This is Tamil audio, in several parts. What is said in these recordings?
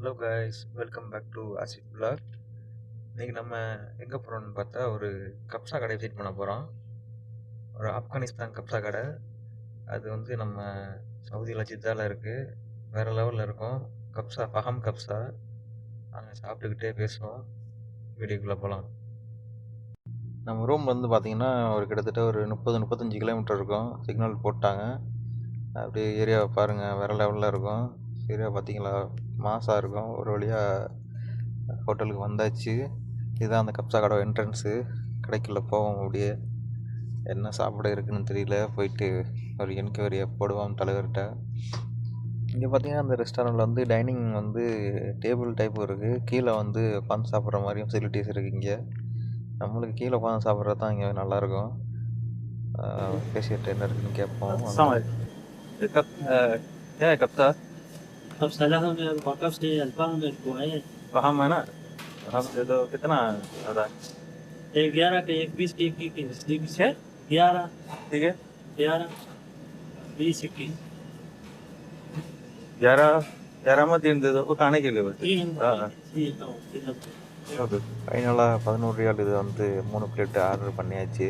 Hello guys, welcome back to Asif vlog. இன்னைக்கு நம்ம எங்கே போகிறோம்னு பார்த்தா ஒரு கப்சா கடை விசிட் பண்ண போகிறோம். ஒரு ஆப்கானிஸ்தான் கப்சா கடை. அது வந்து நம்ம சவுதியில் ஜித்தாவில் இருக்குது. வேறு லெவலில் இருக்கும். கப்சா ஃபஹம் கப்சா. நாங்கள் சாப்பிட்டுக்கிட்டே பேசுவோம். வீடியோக்குள்ளே போகலாம். நம்ம ரூம் வந்து பார்த்திங்கன்னா கிட்டத்தட்ட ஒரு 30-35 கிலோமீட்டர் இருக்கும். சிக்னல் போட்டாங்க. அப்படியே ஏரியாவை பாருங்கள், வேறு லெவலில் இருக்கும். ஏரியா பார்த்தீங்களா, மாசாக இருக்கும். ஒரு வழியாக ஹோட்டலுக்கு வந்தாச்சு. இதுதான் அந்த கப்சா கடை என்ட்ரன்ஸு. கடைக்குள்ளே போவோம். அப்படியே என்ன சாப்பிட இருக்குன்னு தெரியல. போயிட்டு ஒரு என்கொயரியை போடுவோம் தலைவர்கிட்ட. இங்கே பார்த்தீங்கன்னா அந்த ரெஸ்டாரண்ட்டில் வந்து டைனிங் வந்து டேபிள் டைப் இருக்குது. கீழே வந்து உட்காந்து சாப்பிட்ற மாதிரியும் ஃபெசிலிட்டிஸ் இருக்குது. இங்கே நம்மளுக்கு கீழே உட்காந்து சாப்பிட்றது தான் இங்கே நல்லாயிருக்கும். பேசிட்டு என்ன இருக்குன்னு கேட்போம். கப்சா कब्सा लहम है, वाकफ से अल्फाम में कुआए फहम है ना? फहम दे दो। कितना ज़्यादा? एक 11 के एक 20 के एक की नजदीक है 11 ठीक है, 11 20 21 11 में 3 दे दो वो खाने के लिए बस। ஓகே, ஃபைனலாக 11 ரியால். இது வந்து 3 பிளேட்டு ஆர்டர் பண்ணியாச்சு.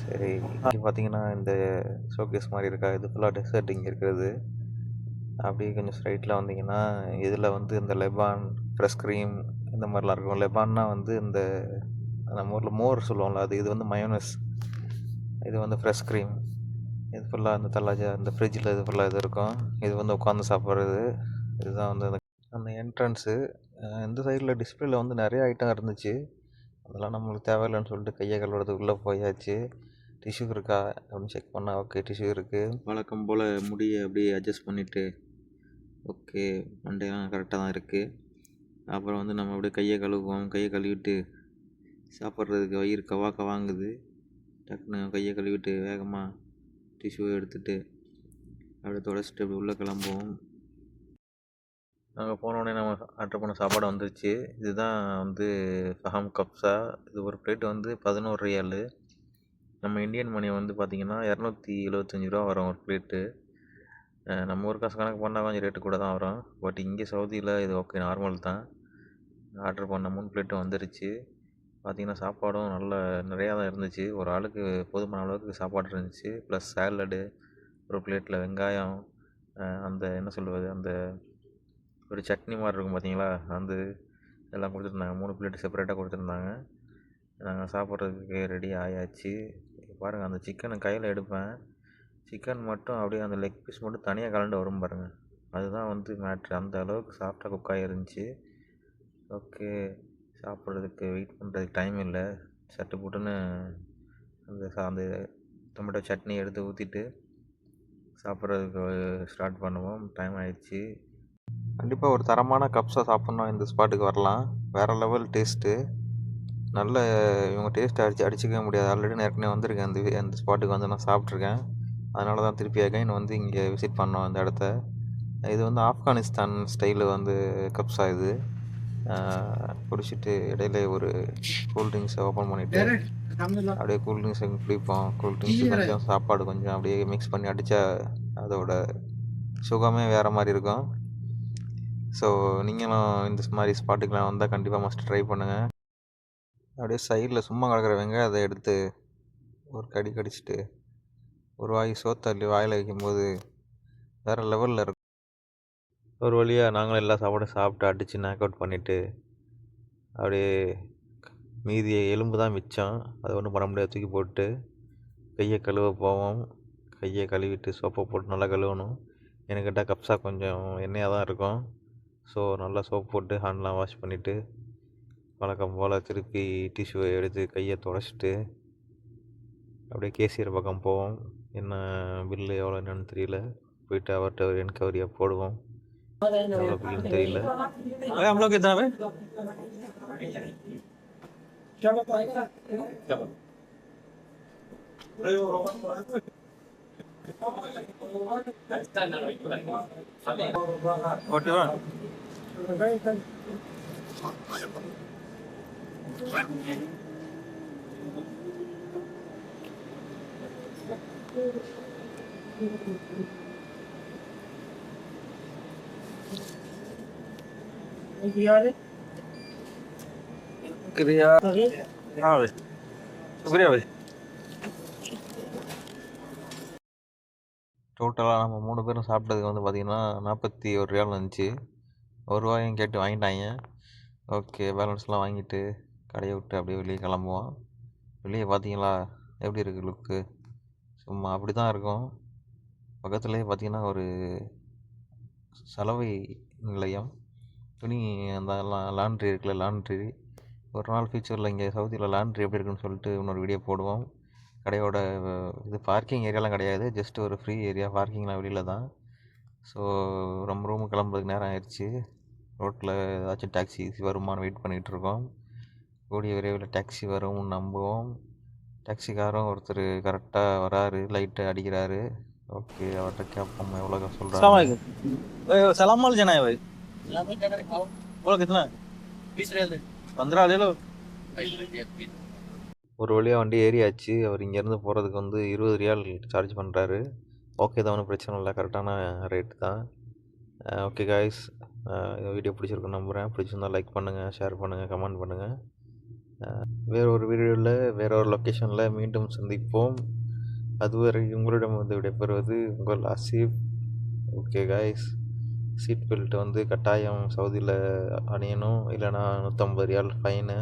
சரி, இங்கே பார்த்தீங்கன்னா இந்த ஷோகேஸ் மாதிரி இருக்கா, இது ஃபுல்லாக டெசர்ட் இங்கே இருக்கிறது. அப்படியே கொஞ்சம் ஸ்ட்ரைட்டில் வந்தீங்கன்னா இதில் வந்து இந்த லெபான் ஃப்ரெஷ் க்ரீம் இந்த மாதிரிலாம் இருக்கும். லெபான்னா வந்து இந்த நம்ம ஊரில் மோர் சொல்லுவோம்ல, அது. இது வந்து மயோனஸ். இது வந்து ஃப்ரெஷ் க்ரீம். இது ஃபுல்லாக இந்த தல்லாஜா இந்த ஃப்ரிட்ஜில் இது ஃபுல்லாக இது இருக்கும். இது வந்து உட்காந்து சாப்பிட்றது. இதுதான் வந்து அந்த என்ட்ரன்ஸு. இந்த சைடில் டிஸ்பிளேல வந்து நிறைய ஐட்டம் இருந்துச்சு. அதெல்லாம் நம்மளுக்கு தேவையில்லைன்னு சொல்லிட்டு கையை கழுவுறதுக்குள்ளே போயாச்சு. டிஷ்யூ இருக்கா அப்படின்னு செக் பண்ணால் ஓகே, டிஷ்யூ இருக்குது. வழக்கம் போல் முடியை அப்படியே அட்ஜஸ்ட் பண்ணிவிட்டு ஓகே, மண்டையெல்லாம் கரெக்டாக தான் இருக்குது. அப்புறம் வந்து நம்ம அப்படியே கையை கழுவுவோம். கையை கழுவிட்டு சாப்பிட்றதுக்கு வயிறு கவாங்குது. டக்குன்னு கையை கழுவிட்டு வேகமாக டிஷ்யூ எடுத்துகிட்டு அப்படியே தொடச்சிட்டு அப்படி உள்ளே கிளம்புவோம். நாங்கள் போனோடனே நம்ம ஆர்டர் பண்ண சாப்பாடு வந்துருச்சு. இதுதான் வந்து ஃபஹம் கப்சா. இது ஒரு பிளேட் வந்து 11 ரியாலு. நம்ம இந்தியன் மணி வந்து பார்த்திங்கன்னா 275 ரூபா வரும் ஒரு பிளேட்டு. நம்ம ஊர் காசு கணக்கு பண்ணால் கொஞ்சம் ரேட்டு கூட தான் வரும். பட் இங்கே சவுதியில் இது ஓகே, நார்மல் தான். ஆர்டர் பண்ண 3 பிளேட்டு வந்துருச்சு. பார்த்திங்கன்னா சாப்பாடும் நல்ல நிறையா தான் இருந்துச்சு. ஒரு ஆளுக்கு போதுமான அளவுக்கு சாப்பாடு இருந்துச்சு. ப்ளஸ் சேலடு, ஒரு பிளேட்டில் வெங்காயம், அந்த என்ன சொல்லுவது, அந்த ஒரு சட்னி மாதிரி இருக்கும் பார்த்தீங்களா, அந்த எல்லாம் கொடுத்துருந்தாங்க. 3 பிளேட்டு செப்பரேட்டாக கொடுத்துருந்தாங்க. நாங்கள் சாப்பிட்றதுக்கு ரெடி ஆயாச்சு. பாருங்கள், அந்த சிக்கனை கையில் எடுப்பேன். சிக்கன் மட்டும் அப்படியே அந்த லெக் பீஸ் மட்டும் தனியாக கலண்டு வரும் பாருங்கள். அதுதான் வந்து மேட்ரு. அந்த அளவுக்கு சாஃப்டாக குக் ஆகிருந்துச்சி. ஓகே, சாப்பிட்றதுக்கு வெயிட் பண்ணுறதுக்கு டைம் இல்லை. சட்டு போட்டுன்னு அந்த டொமேட்டோ சட்னி எடுத்து ஊற்றிட்டு சாப்பிட்றதுக்கு ஸ்டார்ட் பண்ணுவோம். டைம் ஆயிடுச்சு. கண்டிப்பாக ஒரு தரமான கப்ஸா சாப்பிட்ணும், இந்த ஸ்பாட்டுக்கு வரலாம். வேறு லெவல் டேஸ்ட்டு. நல்ல இவங்க டேஸ்ட்டை அடிச்சிக்கவே முடியாது. ஆல்ரெடி நான் ஏற்கனவே வந்திருக்கேன் அந்த ஸ்பாட்டுக்கு வந்து நான் சாப்பிட்ருக்கேன். அதனால தான் திருப்பி அகைன் வந்து இங்கே விசிட் பண்ணோம் இந்த இடத்த. இது வந்து ஆப்கானிஸ்தான் ஸ்டைலு வந்து கப்ஸா இது. குடிச்சிட்டு இடையில ஒரு கூல்ட்ரிங்க்ஸை ஓப்பன் பண்ணிவிட்டு அப்படியே கூல்ட்ரிங்க்ஸை குடிப்போம். கூல்ட்ரிங்க்ஸு கொஞ்சம் சாப்பாடு கொஞ்சம் அப்படியே மிக்ஸ் பண்ணி அடித்தா அதோட சுகமே வேறு மாதிரி இருக்கும். ஸோ நீங்களும் இந்த மாதிரி ஸ்பாட்டுக்கெலாம் வந்தால் கண்டிப்பாக மஸ்ட் ட்ரை பண்ணுங்கள். அப்படியே சைடில் சும்மா கிடக்கிற வெங்காயத்தை எடுத்து ஒரு கடிச்சிட்டு ஒரு வாய் சோத்தள்ளி வாயில் வைக்கும்போது வேறு லெவலில் இருக்கும். ஒரு வழியாக நாங்களும் எல்லா சாப்பாடும் சாப்பிட்டு அடித்து நாக் அவுட் பண்ணிவிட்டு அப்படியே மீதி எலும்பு தான் மிச்சம். அதை ஒன்றும் பண்ண முடியாது, தூக்கி போட்டு கையை கழுவ போவோம். கையை கழுவிட்டு சோப்பை போட்டு நல்லா கழுவணும். எனக்கு கேட்டால் கப்ஸா கொஞ்சம் எண்ணெயாக தான் இருக்கும். ஸோ நல்லா சோப் போட்டு ஹேண்ட்லாம் வாஷ் பண்ணிவிட்டு வழக்கம் போல் திருப்பி டிஷ்யூவை எடுத்து கையை துடைச்சிட்டு அப்படியே கேசியர் பக்கம் போவோம். என்ன பில்லு எவ்வளோ என்னன்னு தெரியல. போயிட்டு அவர்கிட்ட ஒரு என்கொயரியை போடுவோம். எவ்வளோ பில்லுன்னு தெரியல. हम लोग कितना है? शुक्रिया हाँ भाई शुक्रिया भाई டோட்டலாக நம்ம 3 பேரும் சாப்பிட்டதுக்கு வந்து பார்த்திங்கன்னா 41 ரியால் வந்துச்சு. ரூபாயும் கேட்டு வாங்கிட்டாங்க. ஓகே, பேலன்ஸ்லாம் வாங்கிட்டு கடையை விட்டு அப்படியே வெளியே கிளம்புவோம். வெளியே பார்த்தீங்களா எப்படி இருக்குது லுக்கு? சும்மா அப்படி தான் இருக்கும். பக்கத்துலேயே பார்த்தீங்கன்னா ஒரு சலவை நிலையம், துணி அந்த லாண்ட்ரி இருக்குல்ல, லாண்ட்ரி. ஒரு நாள் ஃபியூச்சரில் இங்கே சவுதியில் லாண்ட்ரி எப்படி இருக்குன்னு சொல்லிட்டு இன்னொரு வீடியோ போடுவோம். கடையோட இது பார்க்கிங் ஏரியாலாம் கிடையாது, ஜஸ்ட் ஒரு ஃப்ரீ ஏரியா. பார்க்கிங்லாம் வெளியில் தான். ஸோ நம்ம ரூமுக்கு கிளம்புறதுக்கு நேரம் ஆயிடுச்சு. ரோட்டில் ஏதாச்சும் டாக்ஸி வருமானு வெயிட் பண்ணிகிட்ருக்கோம். கூடிய விரைவில் டாக்ஸி வரும் நம்புவோம். டாக்ஸிக்காரரும் ஒருத்தர் கரெக்டாக வராரு, லைட்டை அடிக்கிறாரு. ஓகே, அவர்கிட்ட கேட்போம் எவ்வளோ சொல்கிறாங்க. सलाम वाल जना है भाई बोलो कितना 15 ले लो ஒரு வழியாக வண்டி ஏறியாச்சு. அவர் இங்கேருந்து போகிறதுக்கு வந்து 20 ரியால் சார்ஜ் பண்ணுறாரு. ஓகே தான், ஒன்றும் பிரச்சனை இல்லை, கரெக்டான ரேட்டு தான். ஓகே காய்ஸ், வீடியோ பிடிச்சிருக்குன்னு நம்புகிறேன். பிடிச்சிருந்தால் லைக் பண்ணுங்கள், ஷேர் பண்ணுங்கள், கமெண்ட் பண்ணுங்கள். வேற ஒரு வீடியோவில் வேற ஒரு லொக்கேஷனில் மீண்டும் சந்திப்போம். அதுவரை உங்களிடம் வந்து விடைபெறுவது உங்கள் Asif. Okay guys, seat belt வந்து கட்டாயம் சவுதியில் அணியணும், இல்லைனா 150 ரியால் ஃபைனு.